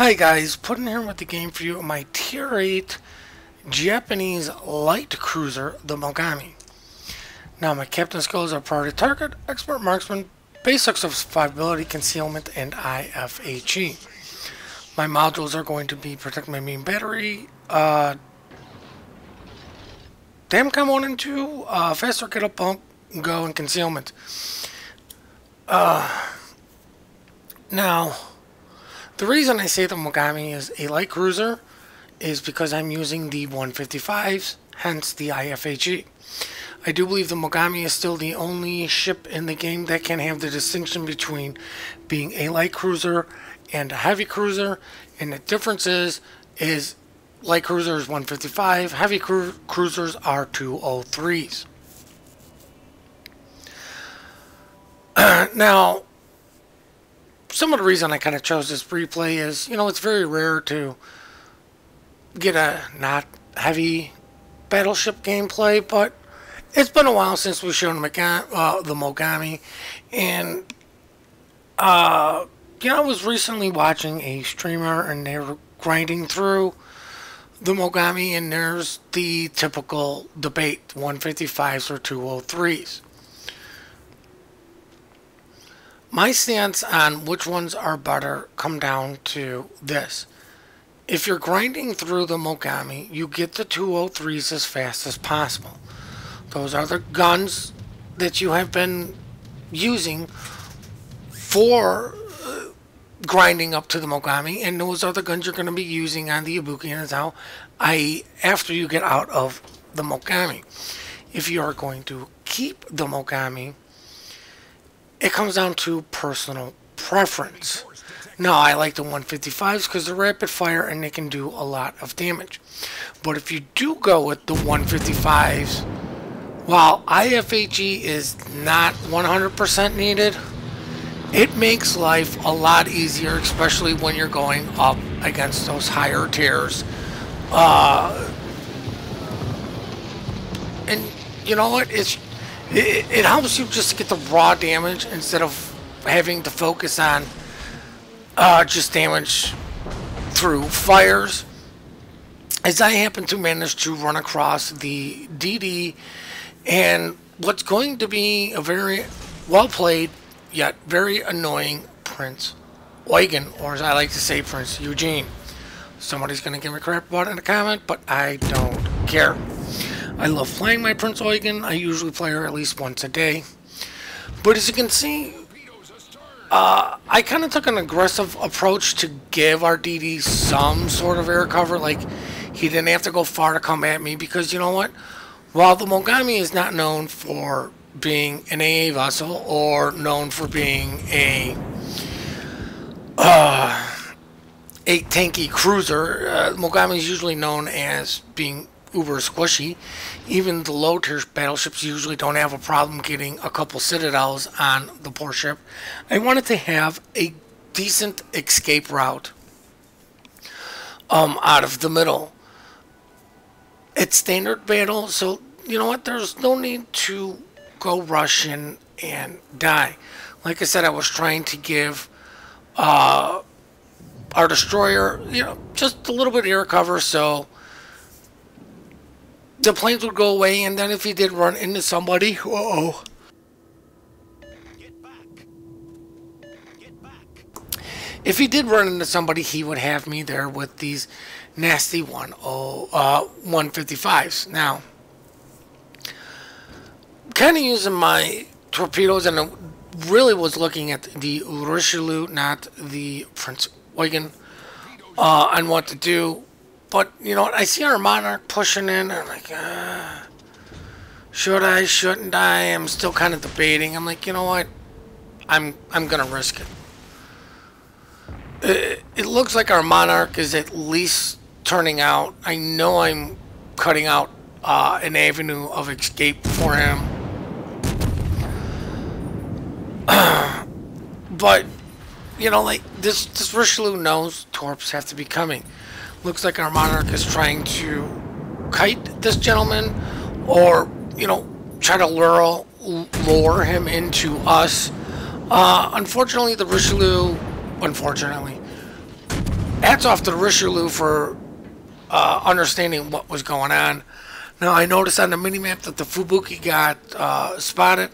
Hi guys, Puddin here with the game for you, my Tier 8 Japanese light cruiser, the Mogami. Now my captain skills are priority target, expert marksman, basics of survivability, concealment, and IFHE. My modules are going to be protect my main battery, damcam 1 and 2, faster get up bump, go, and concealment. Now, the reason I say the Mogami is a light cruiser is because I'm using the 155s, hence the IFHE. I do believe the Mogami is still the only ship in the game that can have the distinction between being a light cruiser and a heavy cruiser, and the difference is light cruisers 155, heavy cruisers are 203s. Now, some of the reason I kind of chose this replay is, it's very rare to get a not heavy battleship gameplay, but it's been a while since we've shown the Mogami, and I was recently watching a streamer and they were grinding through the Mogami, and there's the typical debate, 155s or 203s. My stance on which ones are better come down to this. If you're grinding through the Mogami, you get the 203s as fast as possible. Those are the guns that you have been using for grinding up to the Mogami, and those are the guns you're going to be using on the Ibuki and Azao, i.e. after you get out of the Mogami. If you are going to keep the Mogami, it comes down to personal preference. Now, I like the 155s because they're rapid fire and they can do a lot of damage. But if you do go with the 155s, while IFHE is not 100% needed, it makes life a lot easier, especially when you're going up against those higher tiers. And you know what? It helps you just to get the raw damage instead of having to focus on just damage through fires. As I happen to manage to run across the DD and what's going to be a very well played yet very annoying Prince Eugen, or as I like to say, Prince Eugene. Somebody's going to give me crap about it in a comment, but I don't care. I love playing my Prince Eugen. I usually play her at least once a day. But as you can see, I kind of took an aggressive approach to give our DD some sort of air cover. Like, he didn't have to go far to come at me because, you know what? While the Mogami is not known for being an AA vessel or known for being a tanky cruiser, Mogami is usually known as being uber squishy. Even the low tier battleships usually don't have a problem getting a couple citadels on the poor ship. I wanted to have a decent escape route out of the middle. It's standard battle, so you know what, there's no need to go rush in and die. Like I said, I was trying to give our destroyer, just a little bit of air cover so the planes would go away, and then if he did run into somebody, Get back. If he did run into somebody, he would have me there with these nasty 155s. Now, kind of using my torpedoes, and I really was looking at the Richelieu, not the Prince Eugen, on what to do. But, you know what, I see our Monarch pushing in, and I'm like, should I, shouldn't I? I'm still kind of debating. I'm like, you know what, I'm going to risk it. It looks like our Monarch is at least turning out. I know I'm cutting out an avenue of escape for him. But, like, this Richelieu knows torps have to be coming. Looks like our Monarch is trying to kite this gentleman, or, try to lure him into us. Unfortunately, the Richelieu, hats off to the Richelieu for understanding what was going on. Now, I noticed on the minimap that the Fubuki got spotted.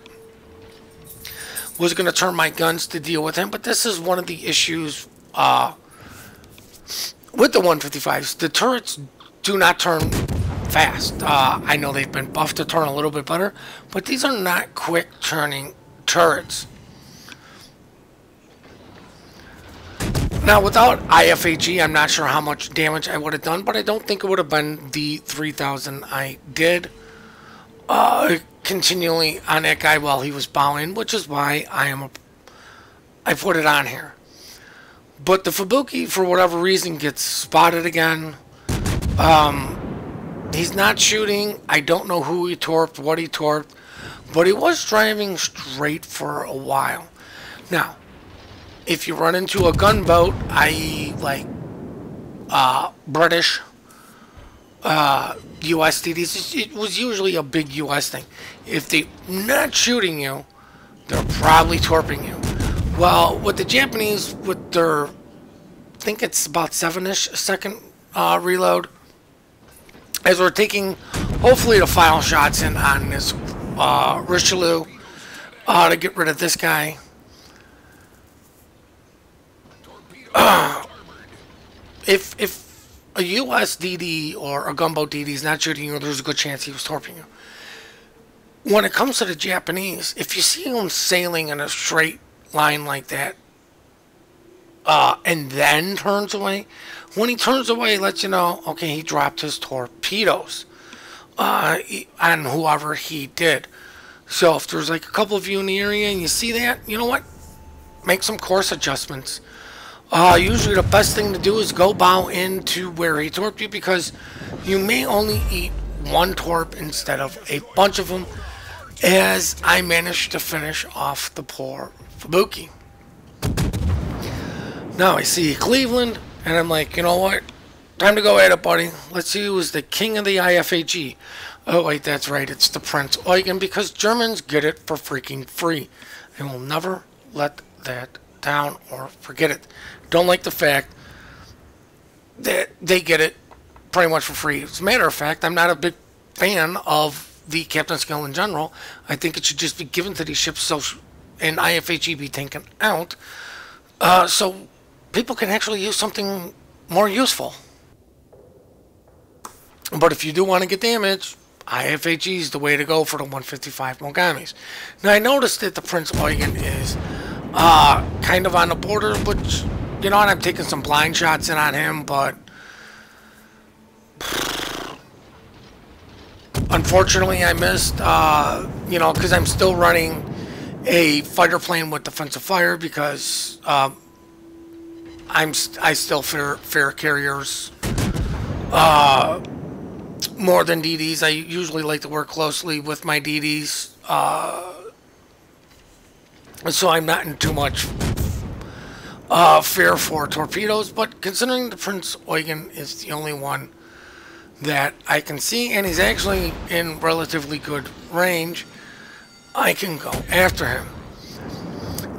Was going to turn my guns to deal with him, but this is one of the issues with the 155s. The turrets do not turn fast. I know they've been buffed to turn a little bit better, but these are not quick turning turrets. Now, without IFHE, I'm not sure how much damage I would have done, but I don't think it would have been the 3,000 I did continually on that guy while he was bowing, which is why I put it on here. But the Fubuki, for whatever reason, gets spotted again. He's not shooting. I don't know who he torped, what he torped, but he was driving straight for a while. Now, if you run into a gunboat, i.e. like British US DDs, it was usually a big US thing. If they're not shooting you, they're probably torping you. Well, with the Japanese, with their, I think it's about 7-ish second reload, as we're taking, hopefully, the final shots in on this Richelieu to get rid of this guy. If a US DD or a gunboat DD is not shooting you, there's a good chance he was torping you. When it comes to the Japanese, if you see him sailing in a straight line like that, and then turns away, when he turns away, he lets you know, okay, he dropped his torpedoes on whoever he did. So if there's like a couple of you in the area and you see that, you know what? Make some course adjustments. Usually the best thing to do is go bow into where he torped you, because you may only eat one torp instead of a bunch of them, as I managed to finish off the poor Fubuki. Now I see Cleveland, and I'm like, you know what? Time to go at it, buddy. Let's see who's the king of the IFHE. Oh, wait, that's right. It's the Prince Eugen, because Germans get it for freaking free. And we'll never let that down or forget it. Don't like the fact that they get it pretty much for free. As a matter of fact, I'm not a big fan of the captain skill in general. I think it should just be given to these ships and IFHE be taken out, so people can actually use something more useful. But if you do want to get damage, IFHE is the way to go for the 155 Mogamis. Now, I noticed that the Prince Eugen is kind of on the border, which, you know, and I'm taking some blind shots in on him, but unfortunately I missed, you know, because I'm still running a fighter plane with defensive fire, because I still fear carriers more than DDs. I usually like to work closely with my DDs, so I'm not in too much fear for torpedoes. But considering the Prince Eugen is the only one that I can see, and he's actually in relatively good range, I can go after him.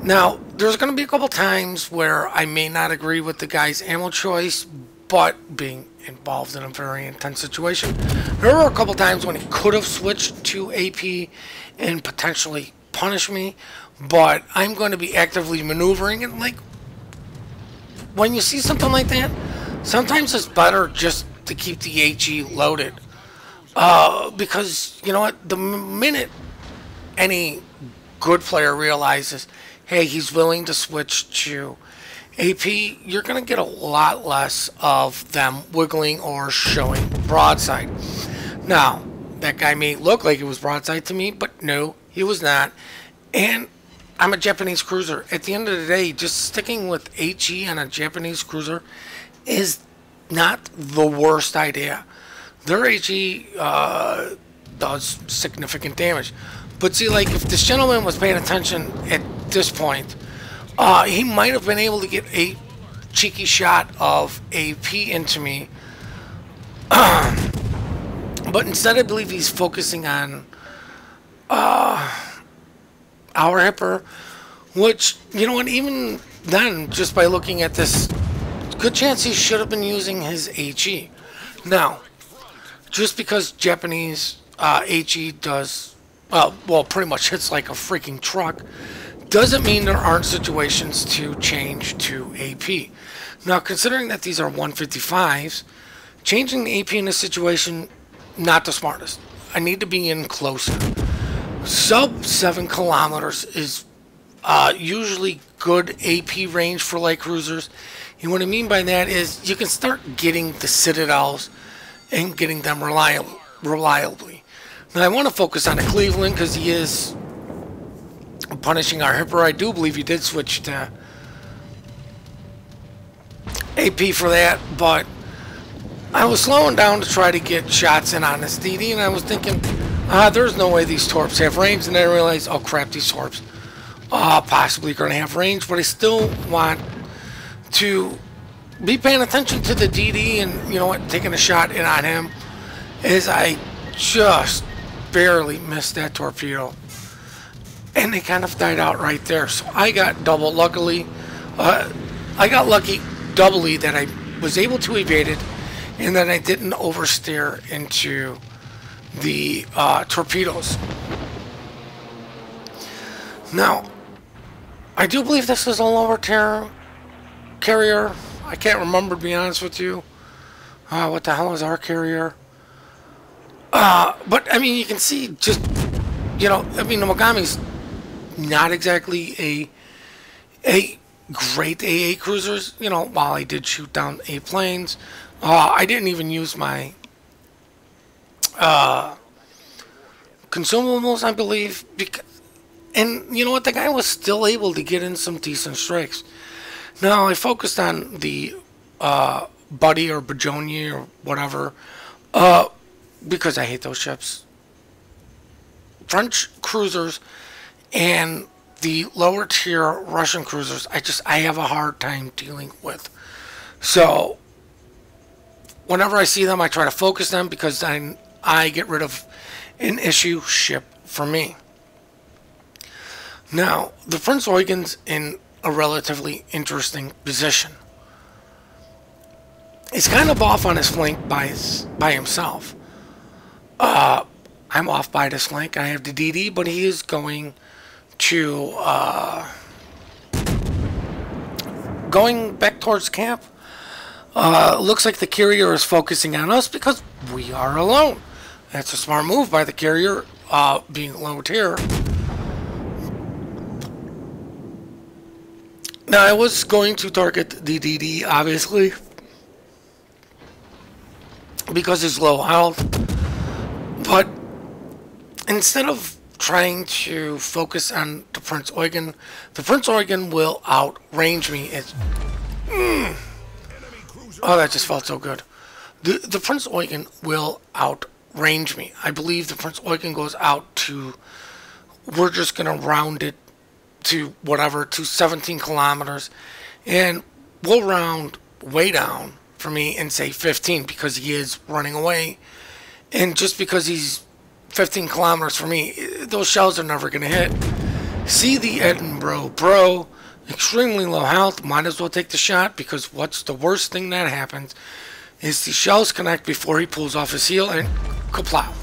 Now, there's going to be a couple times where I may not agree with the guy's ammo choice, but being involved in a very intense situation, there were a couple times when he could have switched to AP and potentially punish me, but I'm going to be actively maneuvering, and like, when you see something like that, sometimes it's better just to keep the HE loaded, because, you know what, the minute any good player realizes, hey, he's willing to switch to AP, you're going to get a lot less of them wiggling or showing broadside. Now, that guy may look like it was broadside to me, but no, he was not. And I'm a Japanese cruiser. At the end of the day, just sticking with HE on a Japanese cruiser is not the worst idea. Their HE does significant damage. But see, like, if this gentleman was paying attention at this point, he might have been able to get a cheeky shot of AP into me. But instead, I believe he's focusing on our Hipper, which, you know what, even then, just by looking at this good chance he should have been using his HE. Now, just because Japanese HE does, well, pretty much hits like a freaking truck, doesn't mean there aren't situations to change to AP. Now, considering that these are 155s, changing the AP in this situation, not the smartest. I need to be in closer. Sub 7 kilometers is usually good AP range for light cruisers. And what I mean by that is you can start getting the citadels and getting them reliably. Now, I want to focus on the Cleveland because he is punishing our Hipper. I do believe he did switch to AP for that, but I was slowing down to try to get shots in on this DD, and I was thinking, there's no way these torps have range, and then I realized, oh crap, these torps possibly going to have range, but I still want to be paying attention to the DD, and you know what, taking a shot in on him, as I just barely missed that torpedo, and they kind of died out right there. So I got double, luckily, I got lucky doubly that I was able to evade it, and that I didn't oversteer into the torpedoes. Now, I do believe this is a lower tier carrier. I can't remember, to be honest with you. What the hell is our carrier? But, I mean, you can see just, you know, I mean, the Mogami's not exactly a great AA cruisers. You know, while I did shoot down 8 planes, I didn't even use my consumables, I believe. And you know what? The guy was still able to get in some decent strikes. Now, I focused on the Buddy or Bajoni or whatever, because I hate those ships. French cruisers and the lower tier Russian cruisers, I have a hard time dealing with. So, whenever I see them, I try to focus them because I get rid of an issue ship for me. Now, the Prince Eugen's in a relatively interesting position. He's kind of off on his flank by himself. I'm off by this flank. I have the DD, but he is going to going back towards camp. Looks like the carrier is focusing on us because we are alone. That's a smart move by the carrier, being low tier. Now, I was going to target the DD, obviously, because it's low health, but instead of trying to focus on the Prince Eugen will outrange me. Oh, that just felt so good. The Prince Eugen will outrange me. I believe the Prince Eugen goes out to, we're just going to round it to whatever, to 17 kilometers, and we'll round way down for me and say 15 because he is running away. And just because he's 15 kilometers from me, those shells are never going to hit. See the Edinburgh Bro, extremely low health, might as well take the shot, because what's the worst thing that happens is the shells connect before he pulls off his heel and kaplow.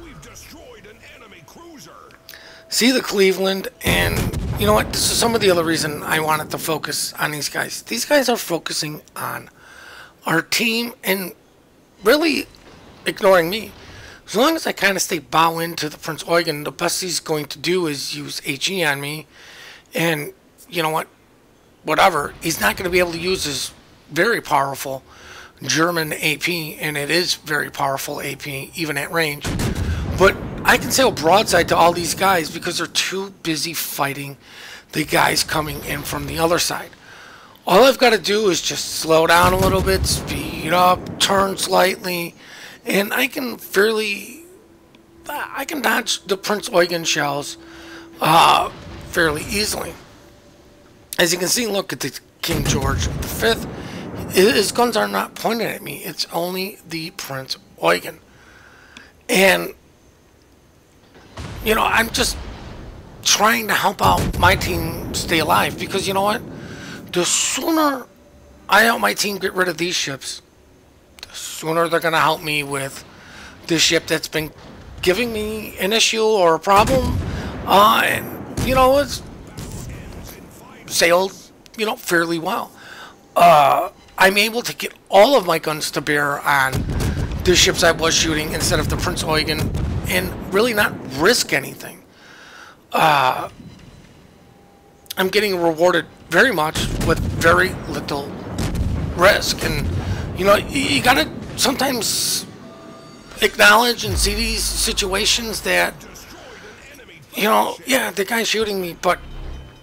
We've destroyed an enemy cruiser. See the Cleveland, and you know what, this is some of the other reason I wanted to focus on these guys. These guys are focusing on our team and really ignoring me. As long as I kind of stay bow into the Prince Eugen, the best he's going to do is use HE on me. And, you know what, whatever. He's not going to be able to use his very powerful German AP, and it is very powerful AP, even at range. But I can sail broadside to all these guys because they're too busy fighting the guys coming in from the other side. All I've got to do is just slow down a little bit, speed up, turn slightly, and I can dodge the Prince Eugen shells fairly easily. As you can see, look at the King George V. His guns are not pointed at me. It's only the Prince Eugen. And, you know, I'm just trying to help out my team stay alive because, you know what? The sooner I help my team get rid of these ships, the sooner they're going to help me with this ship that's been giving me an issue or a problem. And, you know, it's sailed, you know, fairly well. I'm able to get all of my guns to bear on the ships I was shooting instead of the Prince Eugen and really not risk anything. I'm getting rewarded very much with very little risk. And, you know, you gotta sometimes acknowledge and see these situations that, you know, yeah, the guy's shooting me, but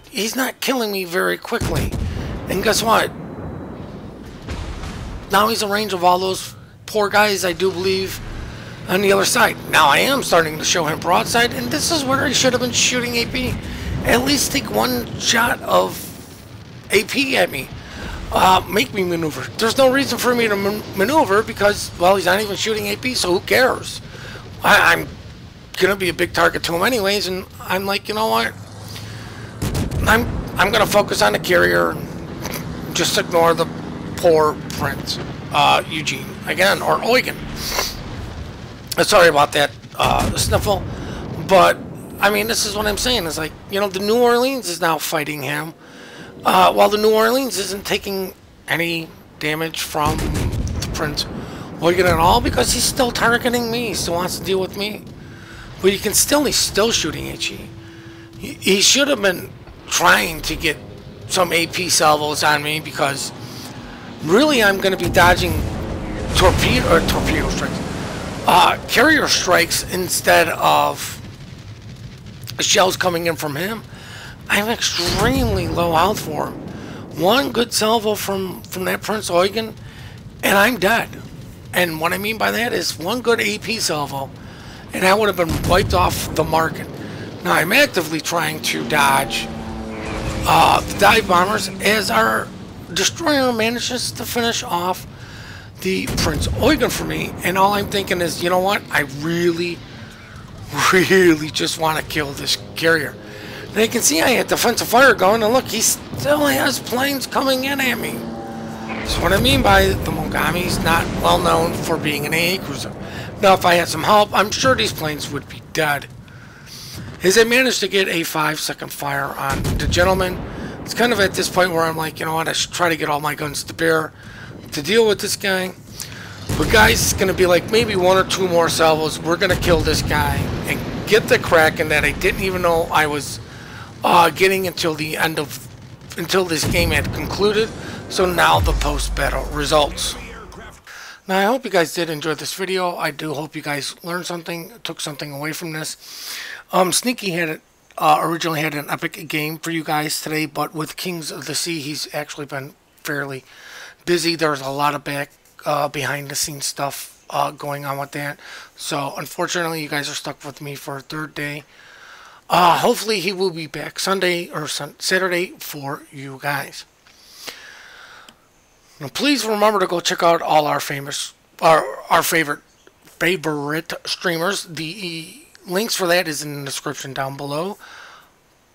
he's not killing me very quickly. And guess what? Now he's in range of all those poor guys, I do believe, on the other side. Now I am starting to show him broadside, and this is where he should have been shooting AP. At least take one shot of AP at me. Make me maneuver. There's no reason for me to maneuver because, well, he's not even shooting AP, so who cares? I'm going to be a big target to him anyways, and I'm like, you know what? I'm going to focus on the carrier and just ignore the poor Prince Eugene again, or Eugen. Sorry about that sniffle, but I mean, this is what I'm saying. It's like, you know, the New Orleans is now fighting him, while the New Orleans isn't taking any damage from the Prince Eugen at all because he's still targeting me. He still wants to deal with me, but you can still, he's still shooting HE. He should have been trying to get some AP salvos on me because really I'm going to be dodging torpedo strikes, carrier strikes instead of shells coming in from him. I'm extremely low health for him. One good salvo from that Prince Eugen, and I'm dead. And what I mean by that is one good AP salvo, and I would have been wiped off the market. Now I'm actively trying to dodge the dive bombers as our destroyer manages to finish off the Prince Eugen for me, and all I'm thinking is, you know what, I really just want to kill this carrier. And you can see I had defensive fire going, and look, he still has planes coming in at me. That's what I mean by the Mogami's not well known for being an AA cruiser. Now if I had some help, I'm sure these planes would be dead. As I managed to get a 5-second fire on the gentleman, it's kind of at this point where I'm like, you know what, I should try to get all my guns to bear to deal with this guy. But guys, it's going to be like maybe 1 or 2 more salvos. We're going to kill this guy and get the Kraken that I didn't even know I was getting until the end of, until this game had concluded. So now the post-battle results. Now I hope you guys did enjoy this video. I do hope you guys learned something, took something away from this. Sneaky had it. Originally had an epic game for you guys today, but with Kings of the Sea, he's actually been fairly busy. There's a lot of behind the scenes stuff going on with that. So unfortunately, you guys are stuck with me for a third day. Hopefully he will be back Sunday or Saturday for you guys. Now please remember to go check out all our famous, our favorite streamers. The links for that is in the description down below.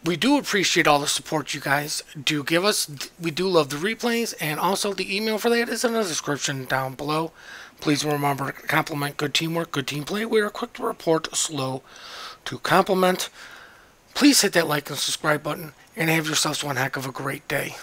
We do appreciate all the support you guys do give us. We do love the replays, and also the email for that is in the description down below. Please remember to compliment good teamwork, good team play. We are quick to report, slow to compliment. Please hit that like and subscribe button, and have yourselves one heck of a great day.